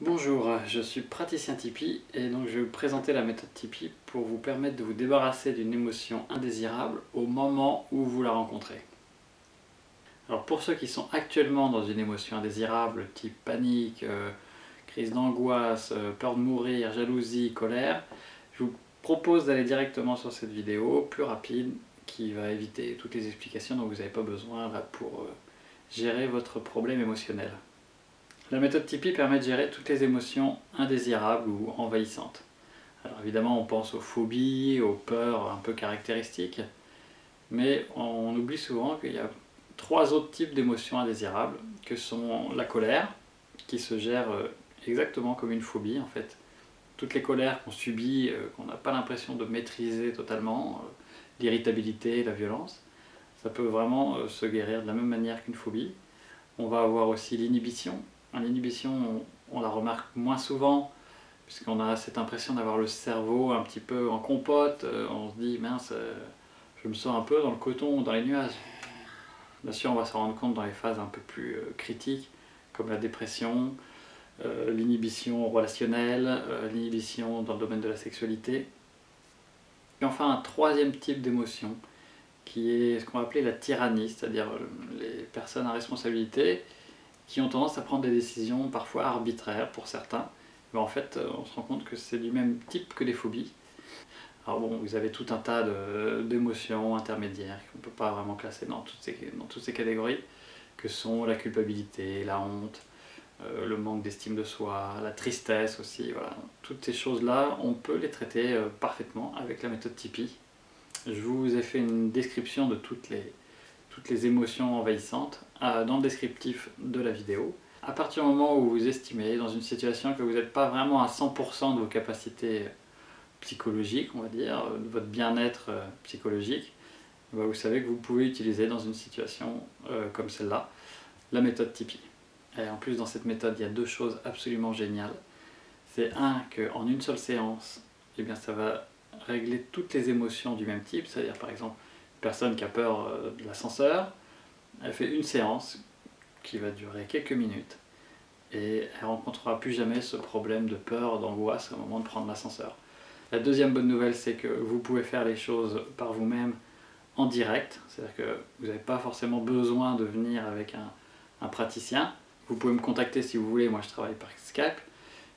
Bonjour, je suis praticien Tipeee et donc je vais vous présenter la méthode Tipeee pour vous permettre de vous débarrasser d'une émotion indésirable au moment où vous la rencontrez. Alors pour ceux qui sont actuellement dans une émotion indésirable type panique, crise d'angoisse, peur de mourir, jalousie, colère, je vous propose d'aller directement sur cette vidéo plus rapide qui va éviter toutes les explications dont vous n'avez pas besoin là, pour gérer votre problème émotionnel. La méthode Tipeee permet de gérer toutes les émotions indésirables ou envahissantes. Alors évidemment on pense aux phobies, aux peurs un peu caractéristiques, mais on oublie souvent qu'il y a 3 autres types d'émotions indésirables, que sont la colère, qui se gère exactement comme une phobie en fait. Toutes les colères qu'on subit, qu'on n'a pas l'impression de maîtriser totalement, l'irritabilité, la violence, ça peut vraiment se guérir de la même manière qu'une phobie. On va avoir aussi l'inhibition. L'inhibition, on la remarque moins souvent, puisqu'on a cette impression d'avoir le cerveau un petit peu en compote, on se dit mince, je me sens un peu dans le coton, dans les nuages. Bien sûr, on va se rendre compte dans les phases un peu plus critiques, comme la dépression, l'inhibition relationnelle, l'inhibition dans le domaine de la sexualité. Et enfin, un troisième type d'émotion, qui est ce qu'on va appeler la tyrannie, c'est-à-dire les personnes à responsabilité, qui ont tendance à prendre des décisions parfois arbitraires pour certains. Mais en fait, on se rend compte que c'est du même type que les phobies. Alors bon, vous avez tout un tas d'émotions intermédiaires qu'on ne peut pas vraiment classer dans toutes ces catégories, que sont la culpabilité, la honte, le manque d'estime de soi, la tristesse aussi. Voilà. Toutes ces choses-là, on peut les traiter parfaitement avec la méthode Tipeee. Je vous ai fait une description de toutes les émotions envahissantes dans le descriptif de la vidéo. À partir du moment où vous estimez dans une situation que vous n'êtes pas vraiment à 100% de vos capacités psychologiques, on va dire, de votre bien-être psychologique, vous savez que vous pouvez utiliser dans une situation comme celle-là, la méthode Tipeee. Et en plus, dans cette méthode, il y a 2 choses absolument géniales. C'est qu'en une seule séance, eh bien, ça va régler toutes les émotions du même type, c'est-à-dire par exemple, une personne qui a peur de l'ascenseur, elle fait une séance qui va durer quelques minutes et elle ne rencontrera plus jamais ce problème de peur, d'angoisse au moment de prendre l'ascenseur. La deuxième bonne nouvelle, c'est que vous pouvez faire les choses par vous-même en direct, c'est-à-dire que vous n'avez pas forcément besoin de venir avec un praticien. Vous pouvez me contacter si vous voulez, moi je travaille par Skype,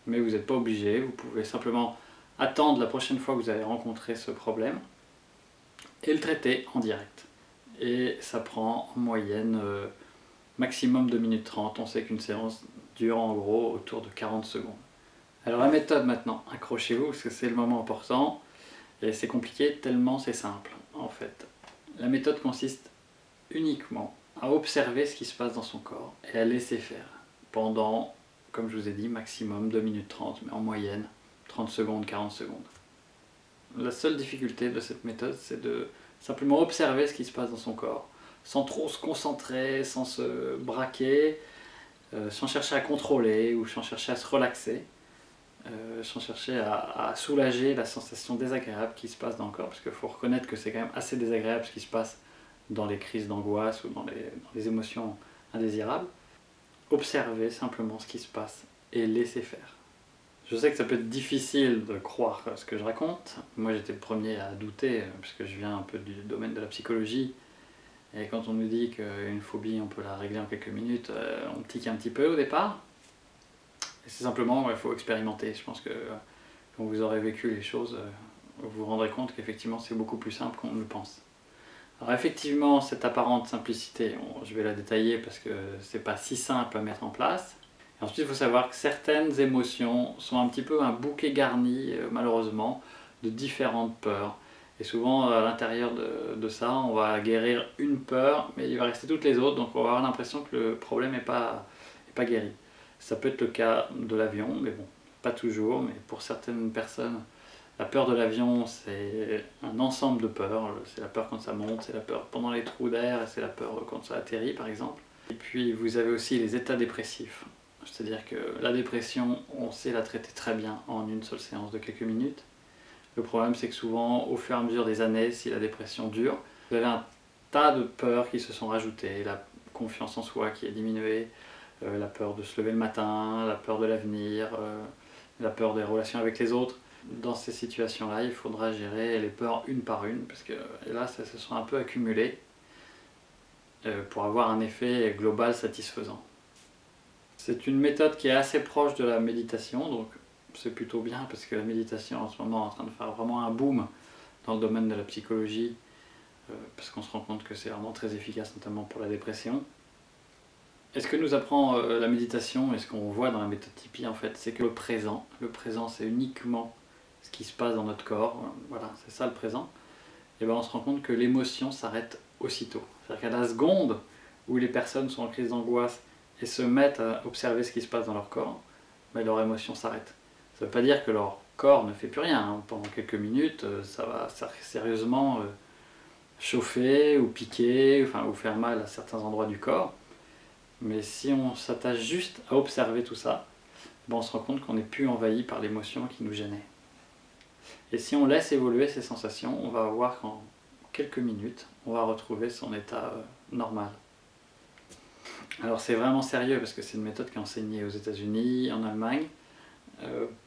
mais vous n'êtes pas obligé, vous pouvez simplement attendre la prochaine fois que vous allez rencontrer ce problème et le traiter en direct. Et ça prend en moyenne maximum 2 minutes 30, on sait qu'une séance dure en gros autour de 40 secondes. Alors la méthode maintenant, accrochez-vous parce que c'est le moment important, et c'est compliqué tellement c'est simple en fait. La méthode consiste uniquement à observer ce qui se passe dans son corps et à laisser faire pendant, comme je vous ai dit, maximum 2 minutes 30, mais en moyenne 30 secondes, 40 secondes. La seule difficulté de cette méthode, c'est de simplement observer ce qui se passe dans son corps, sans trop se concentrer, sans se braquer, sans chercher à contrôler ou sans chercher à se relaxer, sans chercher à soulager la sensation désagréable qui se passe dans le corps, parce qu'il faut reconnaître que c'est quand même assez désagréable ce qui se passe dans les crises d'angoisse ou dans les émotions indésirables. Observez simplement ce qui se passe et laissez faire. Je sais que ça peut être difficile de croire ce que je raconte. Moi j'étais le premier à douter, puisque je viens un peu du domaine de la psychologie. Et quand on nous dit qu'une phobie on peut la régler en quelques minutes, on tique un petit peu au départ. Et c'est simplement, il faut expérimenter. Je pense que quand vous aurez vécu les choses, vous vous rendrez compte qu'effectivement c'est beaucoup plus simple qu'on ne le pense. Alors effectivement, cette apparente simplicité, je vais la détailler parce que c'est pas si simple à mettre en place. Et ensuite, il faut savoir que certaines émotions sont un petit peu un bouquet garni, malheureusement, de différentes peurs. Et souvent, à l'intérieur de ça, on va guérir une peur, mais il va rester toutes les autres, donc on va avoir l'impression que le problème n'est pas guéri. Ça peut être le cas de l'avion, mais bon, pas toujours, mais pour certaines personnes, la peur de l'avion, c'est un ensemble de peurs. C'est la peur quand ça monte, c'est la peur pendant les trous d'air, c'est la peur quand ça atterrit, par exemple. Et puis, vous avez aussi les états dépressifs. C'est-à-dire que la dépression, on sait la traiter très bien en une seule séance de quelques minutes. Le problème, c'est que souvent, au fur et à mesure des années, si la dépression dure, vous avez un tas de peurs qui se sont rajoutées, la confiance en soi qui est diminuée, la peur de se lever le matin, la peur de l'avenir, la peur des relations avec les autres. Dans ces situations-là, il faudra gérer les peurs une par une, parce que hélas, elles se sont un peu accumulées pour avoir un effet global satisfaisant. C'est une méthode qui est assez proche de la méditation, donc c'est plutôt bien, parce que la méditation en ce moment est en train de faire vraiment un boom dans le domaine de la psychologie, parce qu'on se rend compte que c'est vraiment très efficace, notamment pour la dépression. Et ce que nous apprend la méditation, et ce qu'on voit dans la méthode Tipeee en fait, c'est que le présent c'est uniquement ce qui se passe dans notre corps, voilà, c'est ça le présent. Et bien on se rend compte que l'émotion s'arrête aussitôt. C'est-à-dire qu'à la seconde où les personnes sont en crise d'angoisse et se mettent à observer ce qui se passe dans leur corps, ben leur émotion s'arrête. Ça ne veut pas dire que leur corps ne fait plus rien, hein. Pendant quelques minutes, ça va sérieusement chauffer ou piquer, enfin, ou faire mal à certains endroits du corps. Mais si on s'attache juste à observer tout ça, ben on se rend compte qu'on n'est plus envahi par l'émotion qui nous gênait. Et si on laisse évoluer ces sensations, on va voir qu'en quelques minutes, on va retrouver son état normal. Alors c'est vraiment sérieux parce que c'est une méthode qui est enseignée aux États-Unis, en Allemagne,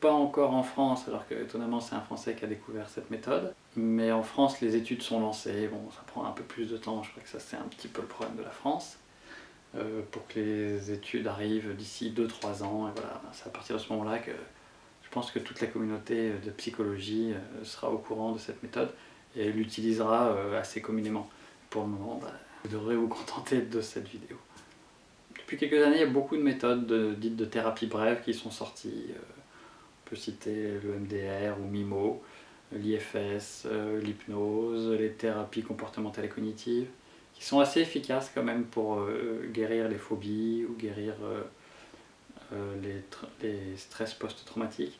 pas encore en France, alors que étonnamment c'est un Français qui a découvert cette méthode. Mais en France, les études sont lancées, bon ça prend un peu plus de temps, je crois que ça c'est un petit peu le problème de la France. Pour que les études arrivent d'ici 2-3 ans, et voilà, c'est à partir de ce moment-là que je pense que toute la communauté de psychologie sera au courant de cette méthode et l'utilisera assez communément. Pour le moment, vous devrez vous contenter de cette vidéo. Depuis quelques années, il y a beaucoup de méthodes dites de thérapie brève qui sont sorties. On peut citer le MDR ou MIMO, l'IFS, l'hypnose, les thérapies comportementales et cognitives, qui sont assez efficaces quand même pour guérir les phobies ou guérir les stress post-traumatiques.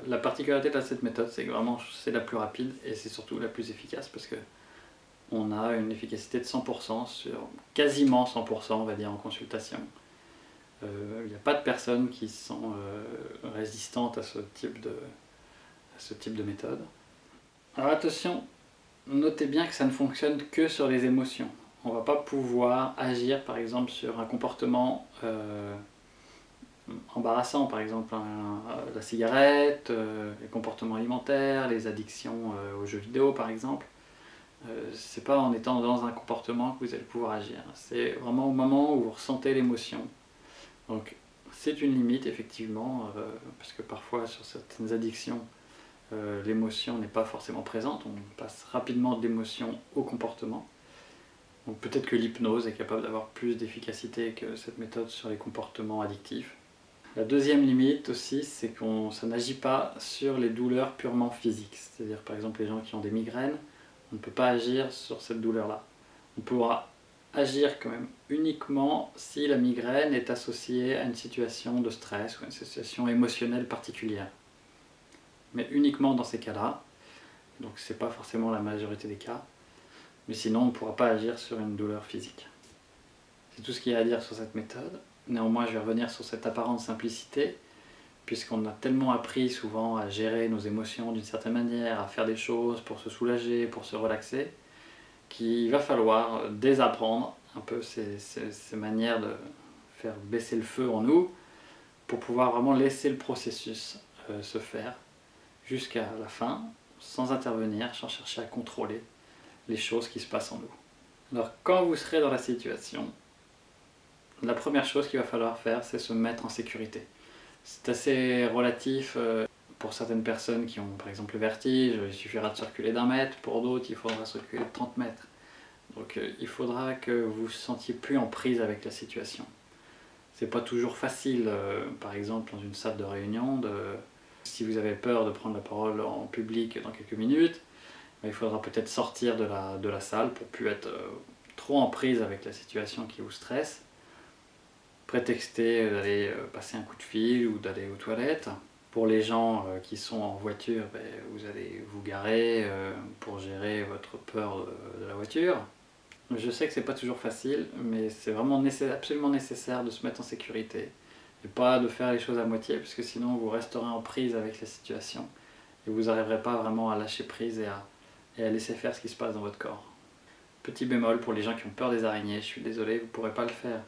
La particularité de cette méthode, c'est que vraiment c'est la plus rapide et c'est surtout la plus efficace parce que on a une efficacité de 100% sur quasiment 100% on va dire en consultation. Il n'y a pas de personnes qui sont résistantes à ce type de méthode. Alors attention, notez bien que ça ne fonctionne que sur les émotions. On ne va pas pouvoir agir par exemple sur un comportement embarrassant, par exemple la cigarette, les comportements alimentaires, les addictions aux jeux vidéo par exemple. C'est pas en étant dans un comportement que vous allez pouvoir agir. C'est vraiment au moment où vous ressentez l'émotion. Donc c'est une limite effectivement, parce que parfois sur certaines addictions, l'émotion n'est pas forcément présente, on passe rapidement de l'émotion au comportement. Donc peut-être que l'hypnose est capable d'avoir plus d'efficacité que cette méthode sur les comportements addictifs. La deuxième limite aussi, c'est que ça n'agit pas sur les douleurs purement physiques. C'est-à-dire par exemple les gens qui ont des migraines, on ne peut pas agir sur cette douleur-là. On pourra agir quand même uniquement si la migraine est associée à une situation de stress ou à une situation émotionnelle particulière. Mais uniquement dans ces cas-là, donc c'est pas forcément la majorité des cas, mais sinon on ne pourra pas agir sur une douleur physique. C'est tout ce qu'il y a à dire sur cette méthode. Néanmoins je vais revenir sur cette apparente simplicité, puisqu'on a tellement appris souvent à gérer nos émotions d'une certaine manière, à faire des choses pour se soulager, pour se relaxer, qu'il va falloir désapprendre un peu ces manières de faire baisser le feu en nous, pour pouvoir vraiment laisser le processus se faire jusqu'à la fin, sans intervenir, sans chercher à contrôler les choses qui se passent en nous. Alors quand vous serez dans la situation, la première chose qu'il va falloir faire, c'est se mettre en sécurité. C'est assez relatif pour certaines personnes qui ont par exemple le vertige, il suffira de circuler d'1 mètre, pour d'autres il faudra circuler de 30 mètres. Donc il faudra que vous vous sentiez plus en prise avec la situation. C'est pas toujours facile, par exemple dans une salle de réunion, si vous avez peur de prendre la parole en public dans quelques minutes, il faudra peut-être sortir de la salle pour plus être trop en prise avec la situation qui vous stresse. Prétexter d'aller passer un coup de fil ou d'aller aux toilettes. Pour les gens qui sont en voiture, vous allez vous garer pour gérer votre peur de la voiture. Je sais que c'est pas toujours facile, mais c'est vraiment absolument nécessaire de se mettre en sécurité et pas de faire les choses à moitié, parce que sinon vous resterez en prise avec la situation et vous n'arriverez pas vraiment à lâcher prise et à laisser faire ce qui se passe dans votre corps. Petit bémol pour les gens qui ont peur des araignées, je suis désolé, vous ne pourrez pas le faire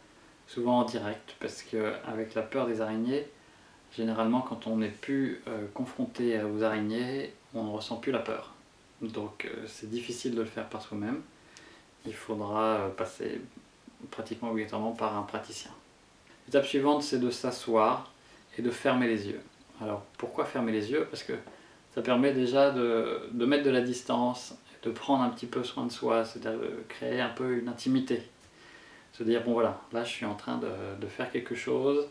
souvent en direct, parce qu'avec la peur des araignées, généralement quand on n'est plus confronté aux araignées, on ne ressent plus la peur. Donc c'est difficile de le faire par soi-même. Il faudra passer pratiquement obligatoirement par un praticien. L'étape suivante, c'est de s'asseoir et de fermer les yeux. Alors pourquoi fermer les yeux? Parce que ça permet déjà de mettre de la distance, de prendre un petit peu soin de soi, c'est-à-dire de créer un peu une intimité. Se dire, bon voilà, là je suis en train de faire quelque chose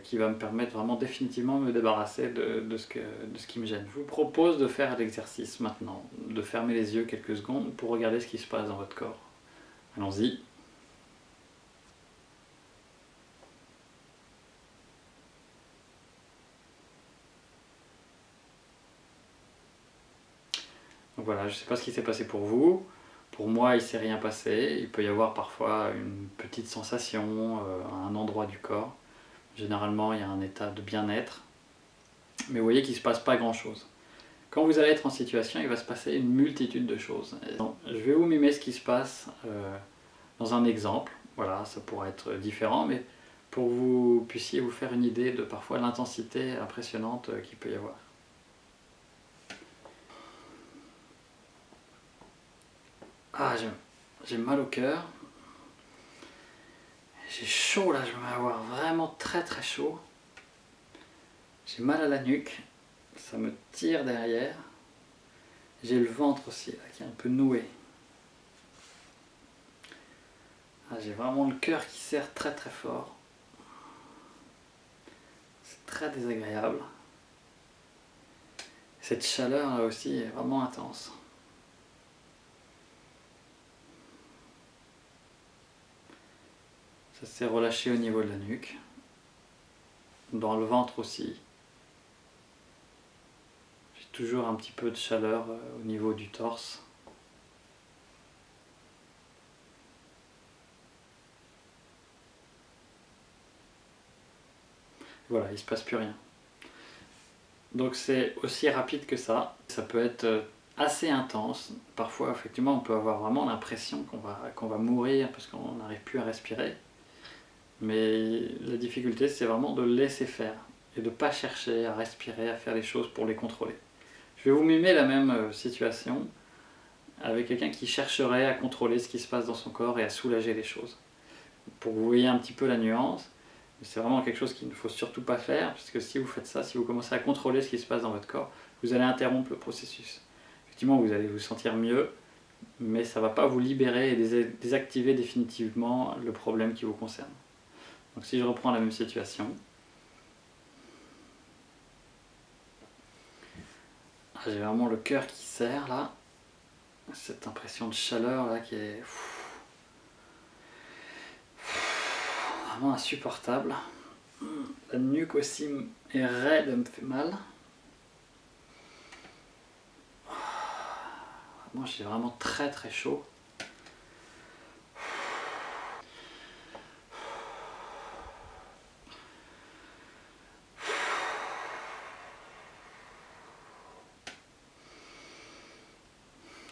qui va me permettre vraiment définitivement de me débarrasser de ce qui me gêne. Je vous propose de faire l'exercice maintenant, de fermer les yeux quelques secondes pour regarder ce qui se passe dans votre corps. Allons-y. Donc voilà, je ne sais pas ce qui s'est passé pour vous. Pour moi, il ne s'est rien passé. Il peut y avoir parfois une petite sensation à un endroit du corps. Généralement, il y a un état de bien-être. Mais vous voyez qu'il ne se passe pas grand-chose. Quand vous allez être en situation, il va se passer une multitude de choses. Donc, je vais vous mimer ce qui se passe dans un exemple. Voilà, ça pourrait être différent, mais pour que vous puissiez vous faire une idée de parfois l'intensité impressionnante qu'il peut y avoir. Ah, j'ai mal au cœur. J'ai chaud là, je vais avoir vraiment très très chaud. J'ai mal à la nuque, ça me tire derrière. J'ai le ventre aussi là, qui est un peu noué. Ah, j'ai vraiment le cœur qui serre très très fort. C'est très désagréable. Cette chaleur là aussi est vraiment intense. Ça s'est relâché au niveau de la nuque. Dans le ventre aussi. J'ai toujours un petit peu de chaleur au niveau du torse. Voilà, il ne se passe plus rien. Donc c'est aussi rapide que ça. Ça peut être assez intense. Parfois, effectivement, on peut avoir vraiment l'impression qu'on va mourir parce qu'on n'arrive plus à respirer. Mais la difficulté, c'est vraiment de laisser faire et de ne pas chercher à respirer, à faire les choses pour les contrôler. Je vais vous mimer la même situation avec quelqu'un qui chercherait à contrôler ce qui se passe dans son corps et à soulager les choses. Pour que vous voyez un petit peu la nuance, c'est vraiment quelque chose qu'il ne faut surtout pas faire, puisque si vous faites ça, si vous commencez à contrôler ce qui se passe dans votre corps, vous allez interrompre le processus. Effectivement, vous allez vous sentir mieux, mais ça ne va pas vous libérer et désactiver définitivement le problème qui vous concerne. Donc si je reprends la même situation, j'ai vraiment le cœur qui serre là, cette impression de chaleur là qui est vraiment insupportable. La nuque aussi est raide, elle me fait mal. Moi j'ai vraiment très très chaud.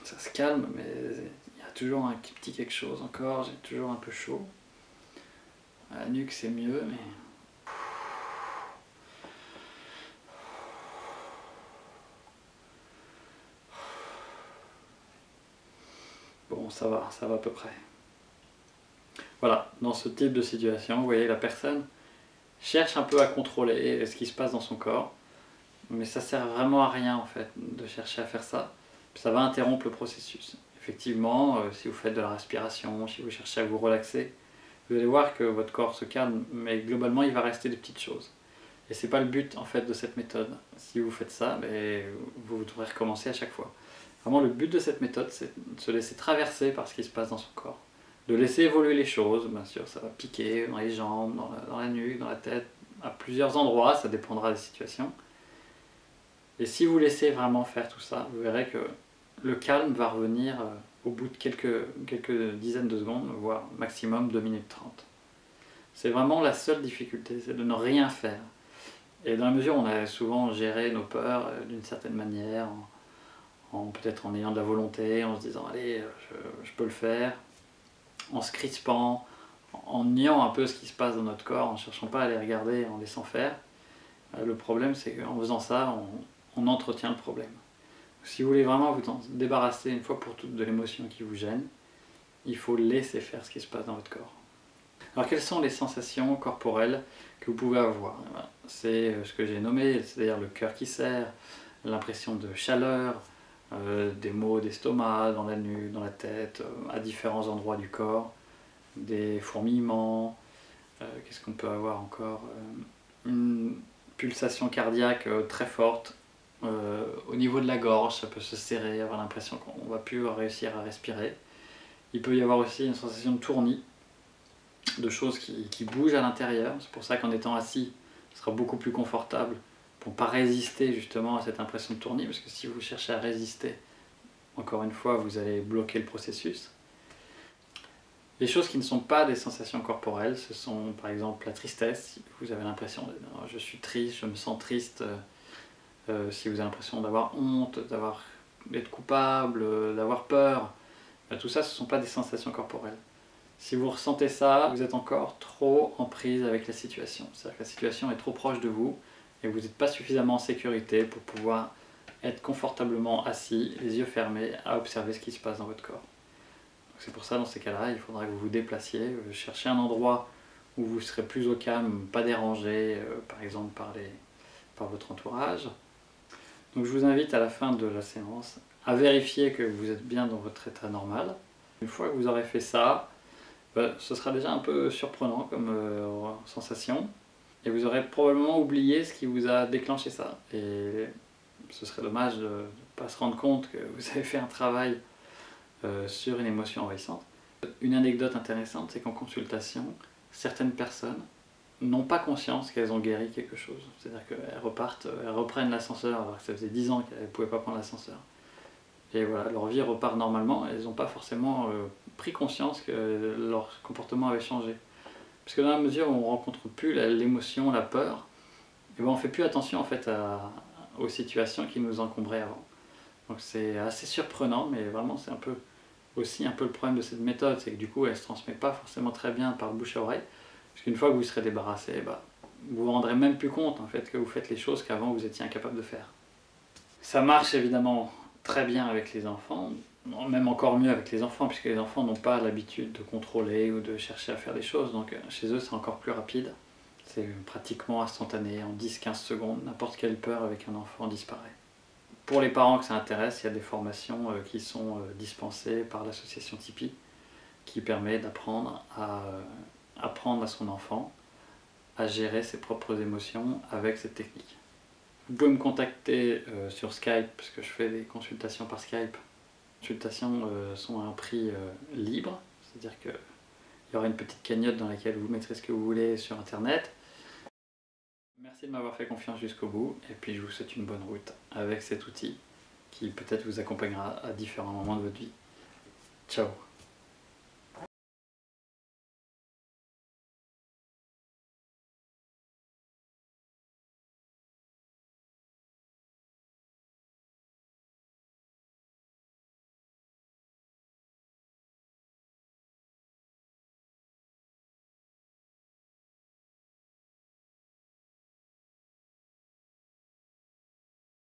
Ça se calme, mais il y a toujours un petit quelque chose encore, j'ai toujours un peu chaud. À la nuque c'est mieux, mais... Bon, ça va à peu près. Voilà, dans ce type de situation, vous voyez, la personne cherche un peu à contrôler ce qui se passe dans son corps, mais ça sert vraiment à rien en fait de chercher à faire ça. Ça va interrompre le processus. Effectivement, si vous faites de la respiration, si vous cherchez à vous relaxer, vous allez voir que votre corps se calme, mais globalement il va rester des petites choses. Et c'est pas le but en fait de cette méthode. Si vous faites ça, vous devrez recommencer à chaque fois. Vraiment le but de cette méthode, c'est de se laisser traverser par ce qui se passe dans son corps. De laisser évoluer les choses, bien sûr, ça va piquer dans les jambes, dans la nuque, dans la tête, à plusieurs endroits, ça dépendra des situations. Et si vous laissez vraiment faire tout ça, vous verrez que le calme va revenir au bout de quelques dizaines de secondes, voire maximum 2 minutes 30. C'est vraiment la seule difficulté, c'est de ne rien faire. Et dans la mesure où on a souvent géré nos peurs d'une certaine manière, peut-être en ayant de la volonté, en se disant allez, je peux le faire, en se crispant, en niant un peu ce qui se passe dans notre corps, en ne cherchant pas à les regarder, en laissant faire. Le problème, c'est qu'en faisant ça, on entretient le problème. Si vous voulez vraiment vous en débarrasser une fois pour toutes de l'émotion qui vous gêne, il faut laisser faire ce qui se passe dans votre corps. Alors quelles sont les sensations corporelles que vous pouvez avoir? C'est ce que j'ai nommé, c'est-à-dire le cœur qui serre, l'impression de chaleur, des maux d'estomac dans la nuque, dans la tête, à différents endroits du corps, des fourmillements, qu'est-ce qu'on peut avoir encore, une pulsation cardiaque très forte, au niveau de la gorge, ça peut se serrer, avoir l'impression qu'on ne va plus réussir à respirer. Il peut y avoir aussi une sensation de tournis, de choses qui bougent à l'intérieur. C'est pour ça qu'en étant assis, ce sera beaucoup plus confortable pour ne pas résister justement à cette impression de tournis, parce que si vous cherchez à résister, encore une fois, vous allez bloquer le processus. Les choses qui ne sont pas des sensations corporelles, ce sont par exemple la tristesse. Si vous avez l'impression de je suis triste, je me sens triste, si vous avez l'impression d'avoir honte, d'être coupable, d'avoir peur, tout ça, ce ne sont pas des sensations corporelles. Si vous ressentez ça, vous êtes encore trop en prise avec la situation. C'est-à-dire que la situation est trop proche de vous et vous n'êtes pas suffisamment en sécurité pour pouvoir être confortablement assis, les yeux fermés, à observer ce qui se passe dans votre corps. C'est pour ça, dans ces cas-là, il faudra que vous vous déplaciez, cherchez un endroit où vous serez plus au calme, pas dérangé, par exemple par votre entourage. Donc je vous invite à la fin de la séance à vérifier que vous êtes bien dans votre état normal. Une fois que vous aurez fait ça, ce sera déjà un peu surprenant comme sensation et vous aurez probablement oublié ce qui vous a déclenché ça. Et ce serait dommage de ne pas se rendre compte que vous avez fait un travail sur une émotion envahissante. Une anecdote intéressante, c'est qu'en consultation, certaines personnes n'ont pas conscience qu'elles ont guéri quelque chose. C'est-à-dire qu'elles reprennent l'ascenseur alors que ça faisait 10 ans qu'elles ne pouvaient pas prendre l'ascenseur. Et voilà, leur vie repart normalement, elles n'ont pas forcément pris conscience que leur comportement avait changé. Parce que dans la mesure où on ne rencontre plus l'émotion, la peur, et on ne fait plus attention en fait aux situations qui nous encombraient avant. Donc c'est assez surprenant, mais vraiment c'est aussi un peu le problème de cette méthode, c'est que du coup elle ne se transmet pas forcément très bien par le bouche à oreille, parce qu'une fois que vous serez débarrassé, vous vous rendrez même plus compte en fait que vous faites les choses qu'avant vous étiez incapable de faire. Ça marche évidemment très bien avec les enfants, même encore mieux avec les enfants, puisque les enfants n'ont pas l'habitude de contrôler ou de chercher à faire des choses, donc chez eux c'est encore plus rapide. C'est pratiquement instantané, en 10-15 secondes, n'importe quelle peur avec un enfant disparaît. Pour les parents que ça intéresse, il y a des formations qui sont dispensées par l'association Tipeee, qui permet d'apprendre à son enfant à gérer ses propres émotions avec cette technique. Vous pouvez me contacter sur Skype, parce que je fais des consultations par Skype. Les consultations sont à un prix libre, c'est-à-dire qu'il y aura une petite cagnotte dans laquelle vous mettrez ce que vous voulez sur internet. Merci de m'avoir fait confiance jusqu'au bout, et puis je vous souhaite une bonne route avec cet outil qui peut-être vous accompagnera à différents moments de votre vie. Ciao!